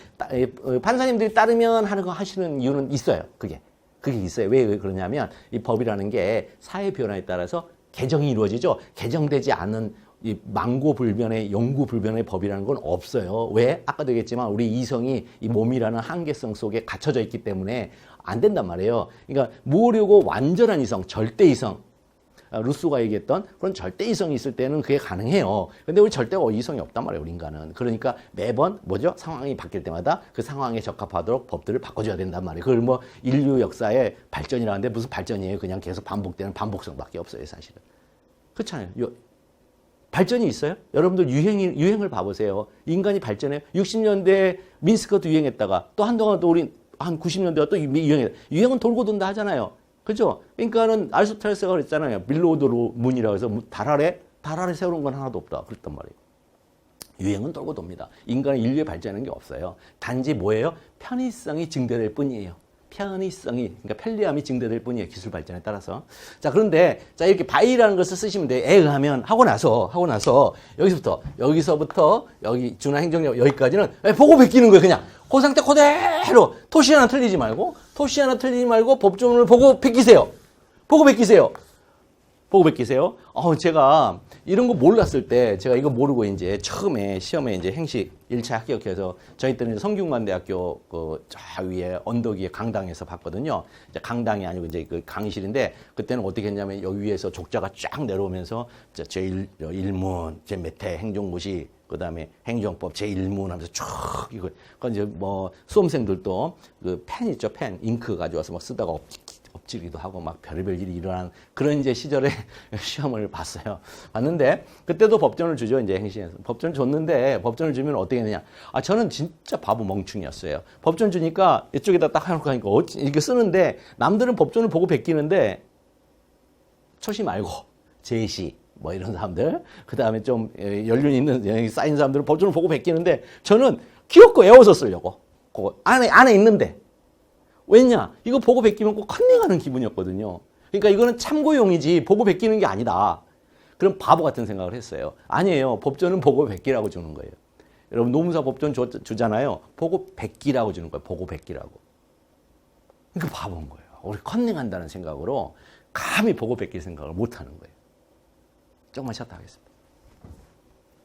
판사님들이 따르면 하는 거 하시는 이유는 있어요. 그게 있어요. 왜 그러냐면 이 법이라는 게 사회 변화에 따라서 개정이 이루어지죠. 개정되지 않은 이 망고불변의 영구불변의 법이라는 건 없어요. 왜? 아까도 얘기했지만 우리 이성이 이 몸이라는 한계성 속에 갇혀져 있기 때문에 안 된단 말이에요. 그러니까 모으려고 완전한 이성, 절대 이성, 루소가 얘기했던 그런 절대 이성이 있을 때는 그게 가능해요. 근데 우리 절대 이성이 없단 말이에요, 우리 인간은. 그러니까 매번 뭐죠? 상황이 바뀔 때마다 그 상황에 적합하도록 법들을 바꿔줘야 된단 말이에요. 그걸 뭐 인류 역사의 발전이라는데 무슨 발전이에요? 그냥 계속 반복되는 반복성밖에 없어요, 사실은. 그렇잖아요. 발전이 있어요? 여러분들 유행을 봐보세요. 인간이 발전해요. 60년대 민스커트 유행했다가 또 한동안 또 우리 한 90년대가 또 유행했다. 유행은 돌고 돈다 하잖아요. 그죠? 그러니까는 아리스토텔레스가 그랬잖아요. 빌로우 더 문이라고 해서 달 아래 세우는 건 하나도 없다. 그랬단 말이에요. 유행은 돌고 돕니다. 인간은 인류의 발전하는 게 없어요. 단지 뭐예요? 편의성이 증대될 뿐이에요. 그러니까 편리함이 증대될 뿐이에요. 기술 발전에 따라서. 자, 그런데, 자, 이렇게 바이라는 것을 쓰시면 돼요. 하면, 하고 나서, 여기서부터, 여기, 준하 행정력, 여기까지는 보고 베끼는 거예요, 그냥. 그 상태 그대로. 토시 하나 틀리지 말고, 법조문을 보고 베끼세요. 제가 이런 거 몰랐을 때, 제가 이거 모르고 이제 처음에 시험에 이제 행시 1차 합격해서 저희 때는 성균관대학교 저 위에 언덕 위에 강당에서 봤거든요. 이제 강당이 아니고 이제 그 강의실인데 그때는 어떻게 했냐면 여기 위에서 족자가 쫙 내려오면서 제1문, 제 몇 회 행정고시, 그 다음에 행정법 제1문 하면서 쭉 이거, 이제 뭐 수험생들도 그 펜 있죠, 펜, 잉크 가져와서 막 쓰다가 엎지기도 하고 막 별의별 일이 일어나는 그런 이제 시절에 시험을 봤는데 그때도 법전을 주죠, 이제 행시에서. 법전을 줬는데 법전을 주면 어떻게 되냐. 저는 진짜 바보 멍충이었어요. 법전 주니까 이쪽에다 딱 해놓고 하니까 이렇게 쓰는데 남들은 법전을 보고 베끼는데 초시 말고 제시 뭐 이런 사람들, 그 다음에 좀 연륜 있는 쌓인 사람들은 법전을 보고 베끼는데 저는 귀엽고 애워서 쓰려고. 그거 안에 있는데. 왜냐? 이거 보고 베끼면 꼭 컨닝하는 기분이었거든요. 그러니까 이거는 참고용이지 보고 베끼는 게 아니다. 그럼 바보 같은 생각을 했어요. 아니에요. 법전은 보고 베끼라고 주는 거예요. 여러분 노무사 법전 주잖아요. 보고 베끼라고 주는 거예요. 보고 베끼라고. 그러니까 바보인 거예요. 우리 컨닝한다는 생각으로 감히 보고 베낄 생각을 못 하는 거예요. 조금만 쉬었다 하겠습니다.